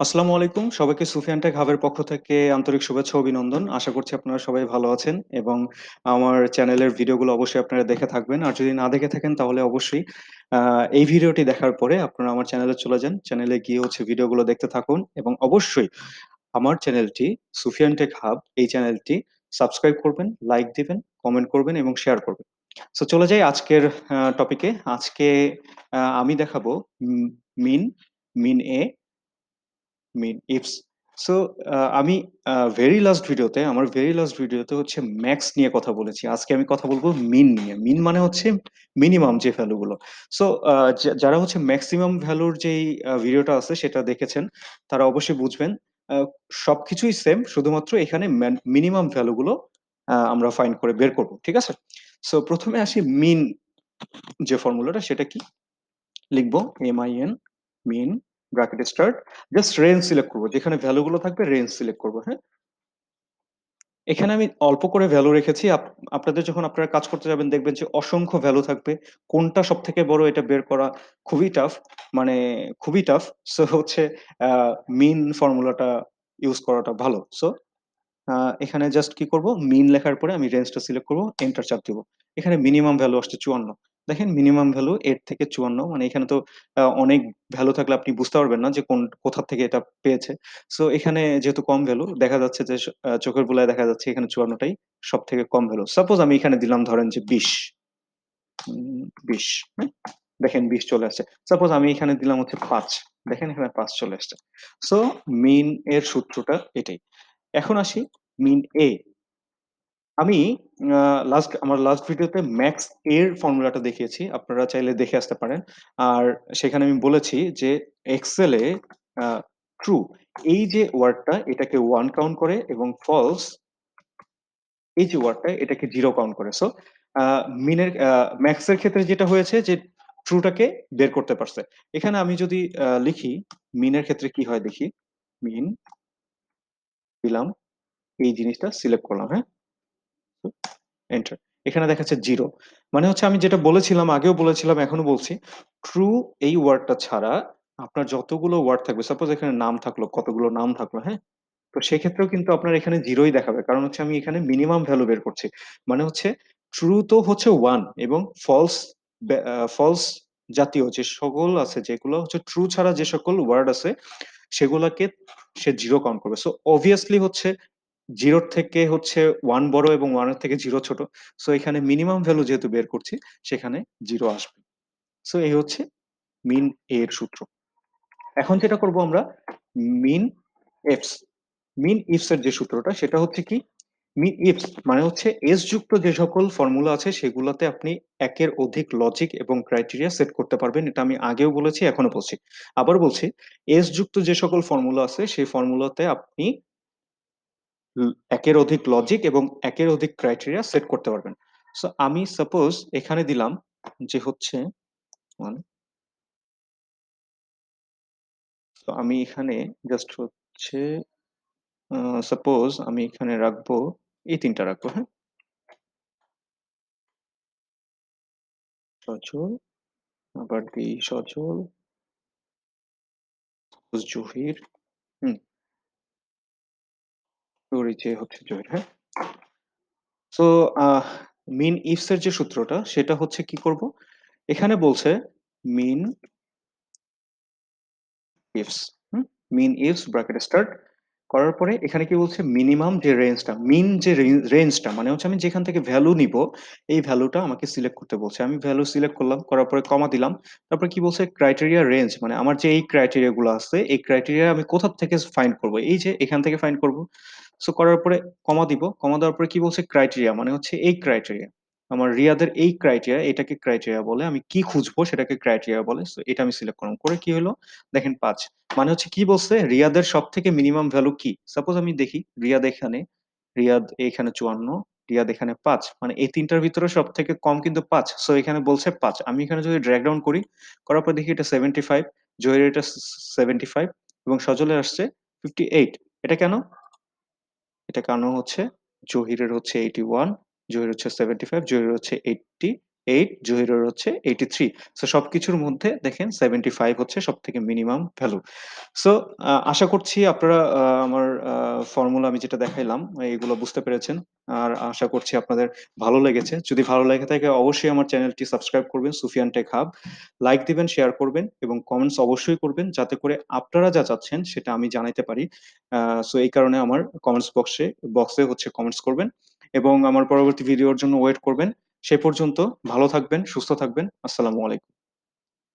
আসসালামু আলাইকুম। সবাইকে সুফিয়ান টেক হাবের পক্ষ থেকে আন্তরিক শুভেচ্ছা ও অভিনন্দন। আশা করছি আপনারা সবাই ভালো আছেন এবং আমার চ্যানেলের ভিডিওগুলো অবশ্যই আপনারা দেখে থাকবেন। আর যদি না দেখে থাকেন তাহলে অবশ্যই এই ভিডিওটি দেখার পরে আপনারা আমার চ্যানেলে চলে যান। চ্যানেলে গিয়ে ভিডিওগুলো দেখতে থাকুন এবং অবশ্যই আমার চ্যানেলটি সুফিয়ান টেক হাব এই চ্যানেলটি সাবস্ক্রাইব করবেন, লাইক দিবেন, কমেন্ট করবেন এবং শেয়ার করবেন। সো চলে যাই আজকের টপিকে। আজকে আমি দেখাবো উম মিন, মিন এ মিন ইফস। সো আমি আমার ভেরি লাস্ট ভিডিওতে হচ্ছে ম্যাক্স নিয়ে কথা বলেছি। আজকে আমি কথা বলবো মিন নিয়ে। মিন মানে হচ্ছে মিনিমাম যে ভ্যালু গুলো। সো যারা হচ্ছে ম্যাক্সিমাম ভ্যালুর যেই ভিডিওটা আছে সেটা দেখেছেন তারা অবশ্যই বুঝবেন। সবকিছুই সেম, শুধুমাত্র এখানে মিনিমাম ভ্যালু গুলো আমরা ফাইন্ড করে বের করব, ঠিক আছে? সো প্রথমে আসি মিন, যে ফর্মুলাটা সেটা কি লিখবো, MIN, min, bracket start, just range select করবো, যেখানে ভ্যালু গুলো থাকবে রেঞ্জ সিলেক্ট করবো। হ্যাঁ, এখানে আমি অল্প করে ভ্যালু রেখেছি। আপনাদের যখন আপনারা কাজ করতে যাবেন দেখবেন যে অসংখ্য ভ্যালু থাকবে, কোনটা সব থেকে বড় এটা বের করা খুবই টাফ, মানে খুবই টাফ। সো হচ্ছে মিন ফর্মুলাটা ইউজ করাটা ভালো। সো এখানে জাস্ট কি করব, মিন লেখার পরে আমি রেঞ্জটা সিলেক্ট করব, এন্টার চাপ দিব। এখানে মিনিমাম ভ্যালু আসছে 54। দেখেন মিনিমাম ভ্যালু 8 থেকে 54, মানে এখানে তো অনেক ভ্যালু থাকলে আপনি বুঝতে পারবেন না যে কোথা থেকে এটা পেয়েছে। সো এখানে যেহেতু কম ভ্যালু দেখা যাচ্ছে যে চোখের বুলায় দেখা যাচ্ছে এখানে 54টাই সব থেকে কম ভ্যালু। সাপোজ আমি এখানে দিলাম ধরেন যে 20, 20, হ্যাঁ? দেখেন 20 চলে আসছে। সাপোজ আমি এখানে দিলাম হচ্ছে 5, দেখেন এখানে 5 চলে আসছে। সো মিন এর সূত্রটা এটাই। এখন আসি মিন এ। আমি আমার লাস্ট ভিডিওতে ম্যাক্স এর ফর্মুলাটা দেখিয়েছি। আপনারা চাইলে দেখে আসতে পারেন। আর সেখানে আমি বলেছি যে এক্সেলে ট্রু এই যে ওয়ার্ডটা এটাকে 1 কাউন্ট করে এবং ফলস এই যে ওয়ার্ডটা এটাকে 0 কাউন্ট করে। সো আ মিনের ম্যাক্স এর ক্ষেত্রে যেটা হয়েছে যে ট্রুটাকে বের করতে পারছে। এখানে আমি যদি লিখি মিনের ক্ষেত্রে কি হয় দেখি। মিন দিলাম, এই জিনিসটা সিলেক্ট করলাম, হ্যাঁ? এন্টার। এখানে দেখাচ্ছে 0। মানে হচ্ছে আমি যেটা বলেছিলাম, আগেও বলেছিলাম, এখনো বলছি, ট্রু এই ওয়ার্ডটা ছাড়া আপনার যতগুলো ওয়ার্ড থাকবে, সাপোজ এখানে নাম থাকলো, কতগুলো নাম থাকলো, হ্যাঁ? তো সেক্ষেত্রেও কিন্তু আপনার এখানে 0 ই দেখাবে। কারণ হচ্ছে আমি এখানে মিনিমাম ভ্যালু বের করছি। মানে হচ্ছে ট্রু তো হচ্ছে 1 এবং ফলস জাতীয় যে সকল আছে, যেগুলো হচ্ছে ট্রু ছাড়া যে সকল ওয়ার্ড আছে সেগুলাকে সে 0 কাউন্ট করবে। সো obviously হচ্ছে 0 থেকে হচ্ছে 1 বড় এবং 1 এর থেকে 0 ছোট। সো এখানে মিনিমাম ভ্যালু যেহেতু বের করছি সেখানে 0 আসবে। সো এই হচ্ছে মিন এর সূত্র। এখন যেটা করব আমরা, মিন এফস। মিন ইফস এর যে সূত্রটা সেটা হচ্ছে কি, মিন ইফস মানে হচ্ছে এস যুক্ত যে সকল ফর্মুলা আছে সেগুলাতে আপনি একের অধিক লজিক এবং ক্রাইটেরিয়া সেট করতে পারবেন। এটা আমি আগেও বলেছি, এখনো বলছি, আবার বলছি। এস যুক্ত যে সকল ফর্মুলা আছে সেই ফর্মুলাতে আপনি একের অধিক লজিক এবং একের অধিক ক্রাইটেরিয়া সেট করতে পারবেন। সো আমি সাপোজ এখানে দিলাম যে হচ্ছে মানে, তো আমি এখানে জাস্ট হচ্ছে সাপোজ আমি এখানে রাখবো, এই তিনটা রাখবো, হ্যাঁ? সজল, আবার দিই সজল, জহির, হুম, যে হচ্ছে জহির, হ্যাঁ? সো মিন ইফস এর যে সূত্রটা সেটা হচ্ছে কি করব, এখানে বলছে মিন ইফস, হুম, মিন ইফস ব্র্যাকেট স্টার্ট করার পরে এখানে কি বলছে, মিনিমাম যে রেঞ্জটা, মিন যে রেঞ্জটা মানে হচ্ছে আমি যেখান থেকে ভ্যালু নিব এই ভ্যালুটা আমাকে সিলেক্ট করতে বলছে। আমি ভ্যালু সিলেক্ট করলাম, করার পরে কমা দিলাম। তারপর কি বলছে, ক্রাইটেরিয়া রেঞ্জ, মানে আমার যে এই ক্রাইটেরিয়া গুলো আছে এই ক্রাইটেরিয়া আমি কোথা থেকে ফাইন্ড করব, এই যে এখান থেকে ফাইন্ড করব। সো করার পরে কমা দিব, কমা দেওয়ার পরে কি বলছে, ক্রাইটেরিয়া মানে হচ্ছে এই ক্রাইটেরিয়া, আমার রিয়াদের এই ক্রাইটেরিয়া, এটাকে ক্রাইটেরিয়া বলে, আমি কি খুঁজবো সেটাকে ক্রাইটেরিয়া বলে। সো এটা আমি সিলেক্ট করলাম, করে কি হলো দেখেন 5। মানে হচ্ছে কি বলছে, রিয়াদের সব থেকে মিনিমাম ভ্যালু কি, সাপোজ আমি দেখি রিয়াদ এখানে, রিয়াদ এখানে 54, রিয়াদ এখানে 5, মানে এই তিনটার ভিতরে সব থেকে কম কিন্তু 5। সো এখানে বলছে 5। আমি এখানে যদি ড্র্যাগ ডাউন করি, করার পর দেখি এটা 75, জহির এটা 75 এবং সজলের আসছে 58। এটা কেন, এটা কারণ হচ্ছে জহিরের হচ্ছে 81, জহির হচ্ছে 75, জহির হচ্ছে 80, 8, জহিরের হচ্ছে 83। সো সবকিছুর মধ্যে দেখেন 75 হচ্ছে সবথেকে মিনিমাম ভ্যালু। সো আশা করছি আপনারা আমার ফর্মুলা আমি যেটা দেখাইলাম এগুলো বুঝতে পেরেছেন। আর আশা করছি আপনাদের ভালো লেগেছে। যদি ভালো লেগে থাকে অবশ্যই আমার চ্যানেলটি সাবস্ক্রাইব করবেন সুফিয়ান টেক হাব। লাইক দিবেন, শেয়ার করবেন এবং কমেন্টস অবশ্যই করবেন যাতে করে আপনারা যা চাচ্ছেন সেটা আমি জানাইতে পারি। সো এই কারণে আমার কমেন্টস বক্সে হচ্ছে কমেন্টস করবেন এবং আমার পরবর্তী ভিডিওর জন্য ওয়েট করবেন। সে পর্যন্ত ভালো থাকবেন, সুস্থ থাকবেন। আসসালামু আলাইকুম।